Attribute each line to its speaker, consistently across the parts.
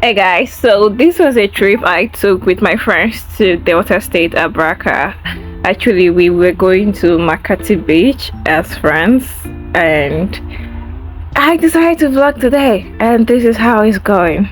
Speaker 1: Hey guys, so this was a trip I took with my friends to Delta State, Abraka. Actually, we were going to McCARTHY Beach as friends, and I decided to vlog today, and this is how it's going.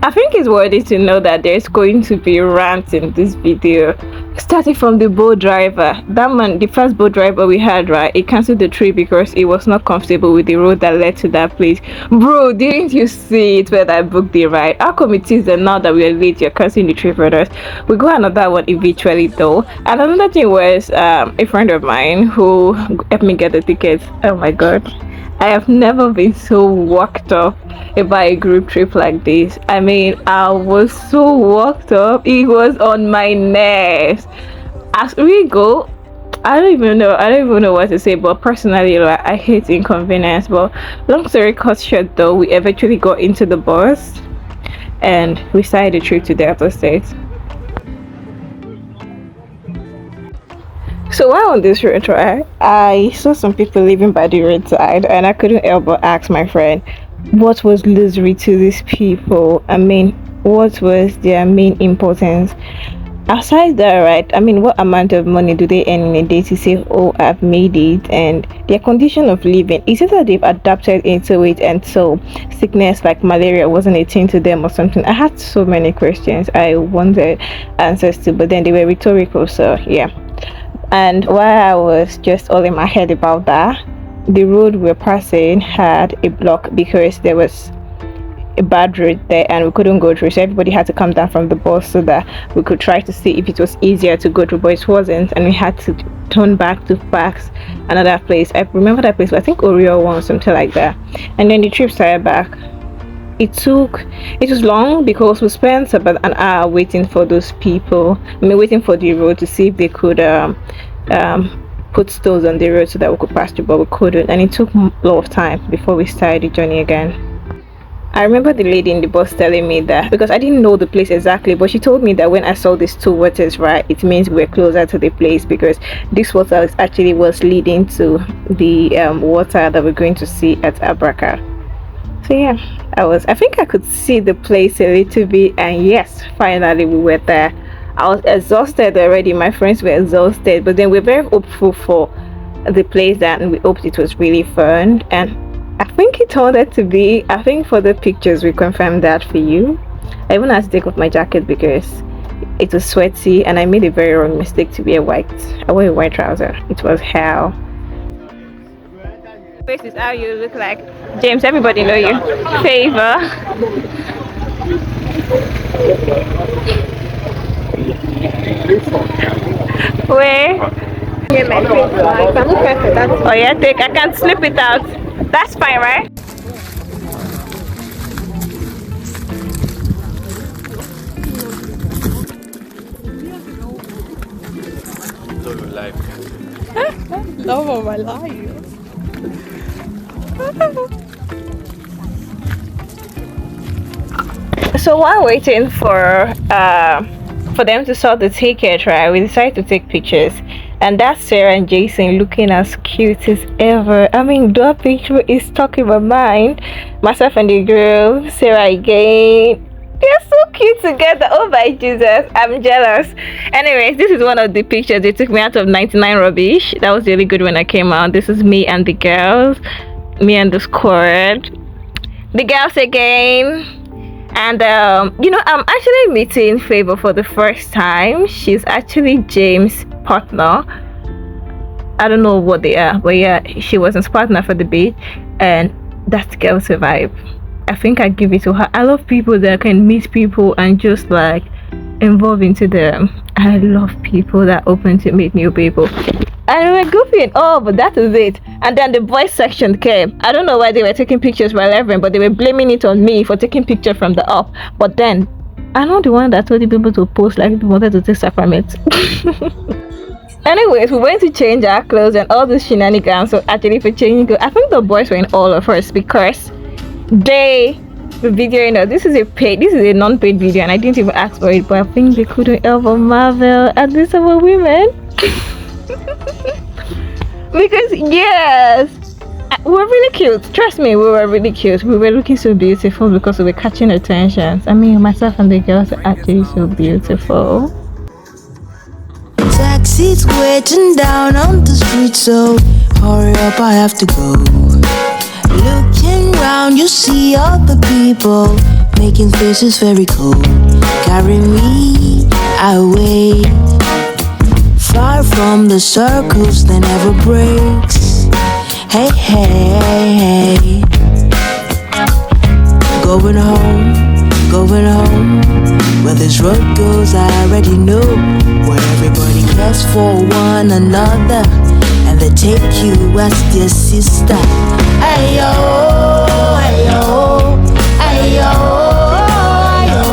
Speaker 1: I think it's worthy to know that there's going to be rants in this video, starting from the boat driver. That man, the first boat driver we had, right, he cancelled the trip because he was not comfortable with the road that led to that place. Bro, didn't you see it when I booked the ride? How come it is that now that we are late, you're cancelling the trip for us? We got another one eventually though. And another thing was a friend of mine who helped me get the tickets. Oh my god, I have never been so worked up about a group trip like this. I mean, I was so worked up, it was on my nerves. As we go, I don't even know what to say, but personally, like, I hate inconvenience. But long story cut short though, we eventually got into the bus and we started the trip to Delta State. So while on this road, right, I saw some people living by the roadside, and I couldn't help but ask my friend, what was luxury to these people? I mean, what was their main importance? Aside that, right, I mean, what amount of money do they earn in a day to say, oh, I've made it? And their condition of living, is it that they've adapted into it and so sickness like malaria wasn't a thing to them or something? I had so many questions I wanted answers to, but then they were rhetorical, so yeah. And while I was just all in my head about that, the road we were passing had a block because there was a bad road there and we couldn't go through, so everybody had to come down from the bus so that we could try to see if it was easier to go through, but it wasn't, and we had to turn back to Fax, another place. I remember that place, I think Oreo one, something like that. And then the trip started back. It was long because we spent about an hour waiting for those people. I mean, waiting for the road to see if they could put stones on the road so that we could pass through, but we couldn't, and it took a lot of time before we started the journey again. I remember the lady in the bus telling me that, because I didn't know the place exactly, but she told me that when I saw these two waters, right, it means we're closer to the place, because this water actually was leading to the water that we're going to see at Abraka. So yeah, I think I could see the place a little bit, and yes, finally we were there. I was exhausted already, my friends were exhausted, but then we're very hopeful for the place, and we hoped it was really fun, and I think it turned out to be. I think for the pictures we confirmed that for you. I even had to take off my jacket because it was sweaty, and I made a very wrong mistake to wear white. I wore a white trouser. It was hell. This is how you look like. James, everybody know you. Favor. Where? Oh yeah, take. I can't slip it out. That's fine, right?
Speaker 2: Love of my life.
Speaker 1: So while waiting for them to sort the ticket, right, we decided to take pictures, and that's Sarah and Jason looking as cute as ever. I mean, that picture is stuck in my mind. Myself and the girl, Sarah again. They're so cute together. Oh my Jesus, I'm jealous. Anyways, this is one of the pictures they took me out of 99 Rubbish. That was really good when I came out. This is me and the girls, me and the squad, the girls again. And you know, I'm actually meeting Favor for the first time. She's actually James' partner. I don't know what they are, but yeah, she was his partner for the beach, and that girl's a vibe. I think I give it to her. I love people that can meet people and just like involve into them. I love people that open to meet new people. And we were goofing. Oh, but that is it. And then the boys section came. I don't know why they were taking pictures while everyone, but they were blaming it on me for taking pictures from the up. But then I'm not the one that told the people to post like they wanted to take sacrament. Anyways, we went to change our clothes and all these shenanigans. So actually for changing clothes, I think the boys were in all of us because the video, you know, this is a non-paid video, and I didn't even ask for it, but I think they couldn't ever marvel at this our women. Because yes, We were really cute. Trust me, we were really cute. We were looking so beautiful because we were catching attention. I mean, myself and the girls are actually so beautiful.
Speaker 3: Taxis waiting down on the street, so hurry up, I have to go. Looking round, you see all the people making faces very cold. Carry me away, far from the circles that never breaks. Hey, hey, hey. Going home, where this road goes I already know. Where everybody cares for one another, and they take you as their sister. Ayo, ayo, ayo, ayo.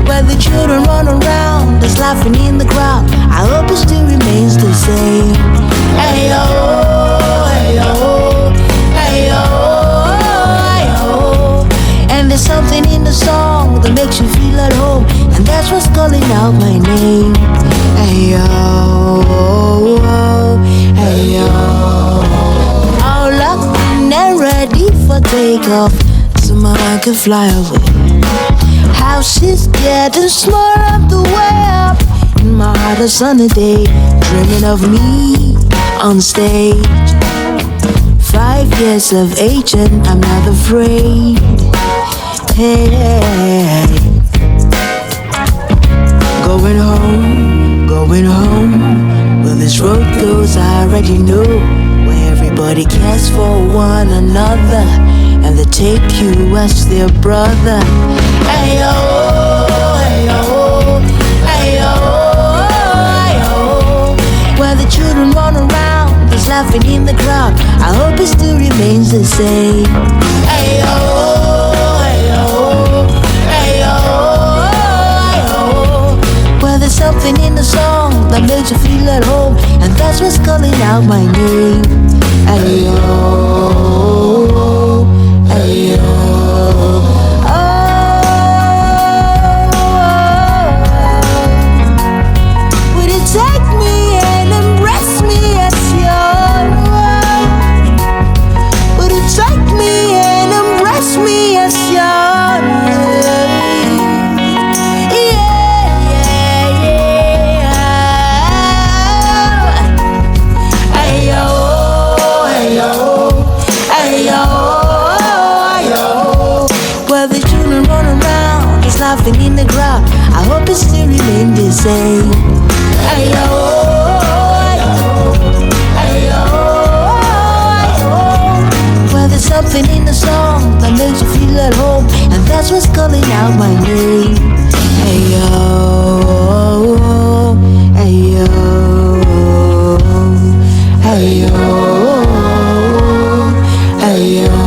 Speaker 3: Where the children run around, there's laughing in the crowd. I hope it still remains the same. Ayo, ayo, ayo, ayo. And there's something in the song that makes you feel at home, and that's what's calling out my name. Ayo, ayo. All up and ready for takeoff, so I can fly away. House is getting smaller up the way up. In my heart a sunny day, dreaming of me on stage. 5 years of age and I'm not afraid. Hey, going home. Where this road goes I already know. Where everybody cares for one another, and they take you as their brother. Ayo, ayo, ayo, ayo. Where the children run around, there's laughing in the crowd. I hope it still remains the same. Ayo, ayo, ayo, ayo. Where there's something in the song that makes you feel at home, and that's what's calling out my name. Ayo, ayo. Take me and embrace me as your own. Would you take me and embrace me as your own? Yeah, yeah, yeah. Ayo, ayo, ayo, ayo. Where the children run around, just laughing in the crowd. I hope it still remains the same. Ayo, ayo, ayo, ayo. Well, there's something in the song that makes you feel at home, and that's what's calling out my name. Ayo, ayo, ayo, ayo.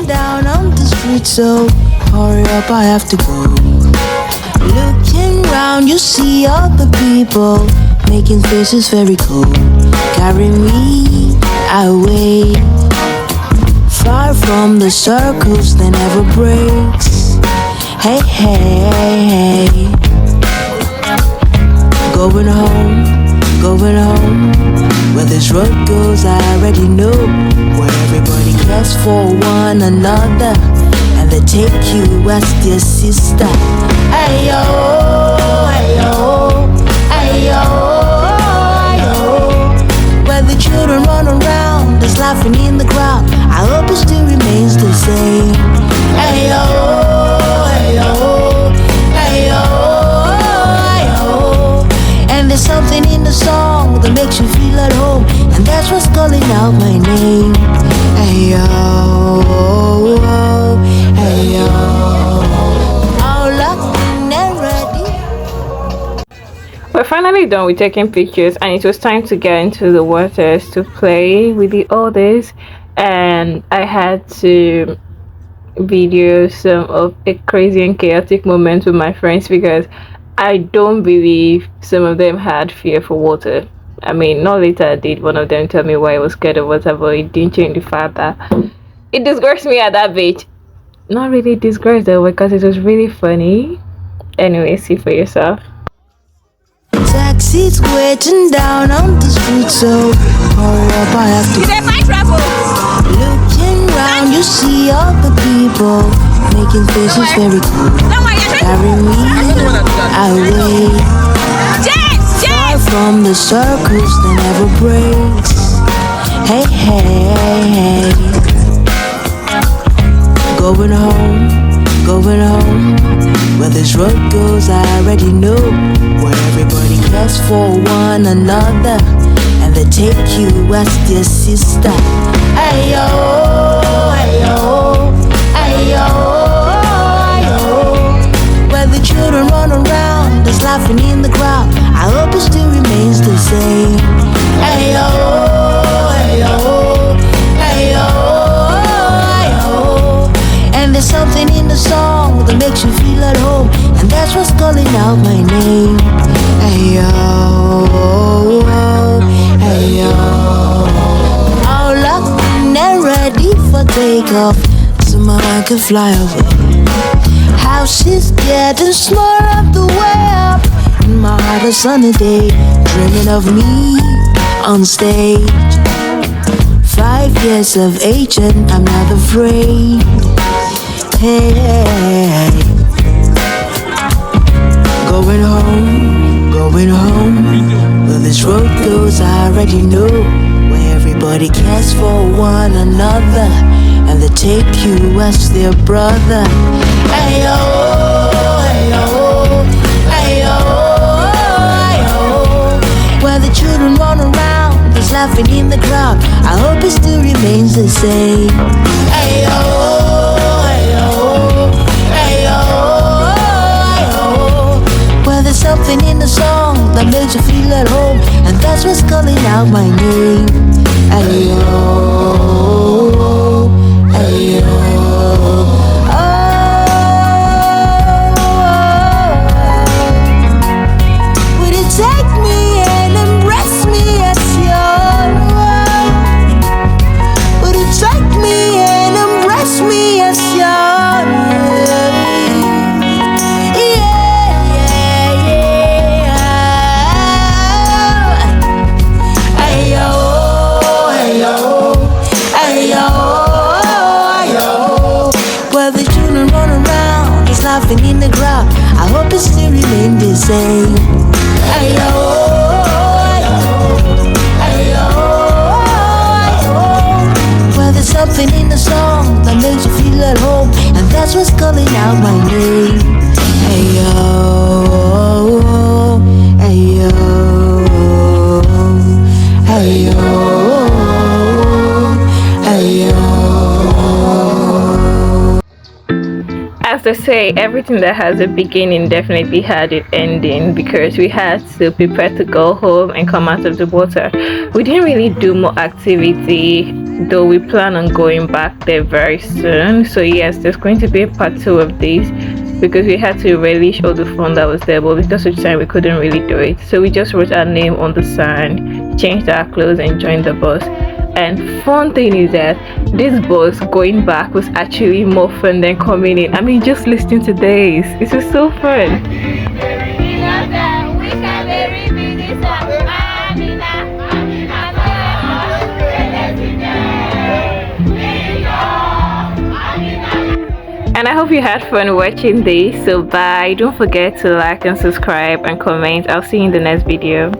Speaker 3: Down on the street, so hurry up, I have to go. Looking round, you see all the people making faces very cold. Carry me away, far from the circles that never breaks. Hey, hey, hey. Going home, where this road goes I already know. Where everybody cares for one another, and they take you as their sister. Ayo, ayo, ayo, ayo. Where the children run around, there's laughing in the crowd. I hope it still remains the same. Ayo, ayo, ayo, ayo. And there's something in the song that makes you feel at home, and that's what's calling out my name. Ayo, ayo.
Speaker 1: We're finally done with taking pictures, and it was time to get into the waters to play with the others. And I had to video some of a crazy and chaotic moments with my friends because I don't believe some of them had fear for water. I mean, not later did one of them tell me why I was scared of water, but it didn't change the fact that it disgraced me at that beach. Not really disgraced though, because it was really funny. Anyway, see for yourself.
Speaker 3: Taxis waiting down on the street, so hurry up, I have to. Looking round, you see all the people making faces very cool. Carry me away, far from the circles that never breaks. Hey, hey, hey. Going home. Where this road goes, I already know. Where everybody cares for one another, and they take you as their sister. Ayo, ayo, ayo, ayo. Where the children run around, there's laughing in the crowd. I hope it still remains the same. Ayo, ayo, ayo, ayo. And there's something in the song that makes you feel at home, and that's what's calling out my name. Ayo, ayo. All locked and ready for takeoff, so I can fly away. House is getting smaller up the way up. In my heart a sunny day, dreaming of me on stage. 5 years of age and I'm not afraid. Hey, going home. Where this road goes, I already know. Where everybody cares for one another, and they take you as their brother. Ayo, ayo, ayo, ayo. Where the children run around, there's laughing in the crowd. I hope it still remains the same. Ayo, ayo, ayo, ayo. Where there's something in the song that makes you feel at home, and that's what's calling out my name. Ayo, ayo. Take me and embrace me as your own. Would you take me and embrace me as your own? Yeah, yeah, yeah. Ayo, ayo, ayo, ayo. Where the children run around, just laughing in the crowd. I hope it still remains the same. Ayo, ayo, ayo, ayo. Well, there's something in the song that makes you feel at home, and that's what's calling out my name. Ayo, ayo, ayo, ayo.
Speaker 1: As they say, everything that has a beginning definitely had an ending, because we had to prepare to go home and come out of the water. We didn't really do more activity, though we plan on going back there very soon. So yes, there's going to be a part 2 of this, because we had to relish all the fun that was there, but because of time we couldn't really do it. So we just wrote our name on the sand, changed our clothes and joined the bus. And fun thing is that this bus going back was actually more fun than coming in. I mean, just listening to this, this is so fun. And I hope you had fun watching this. So bye. Don't forget to like and subscribe and comment. I'll see you in the next video.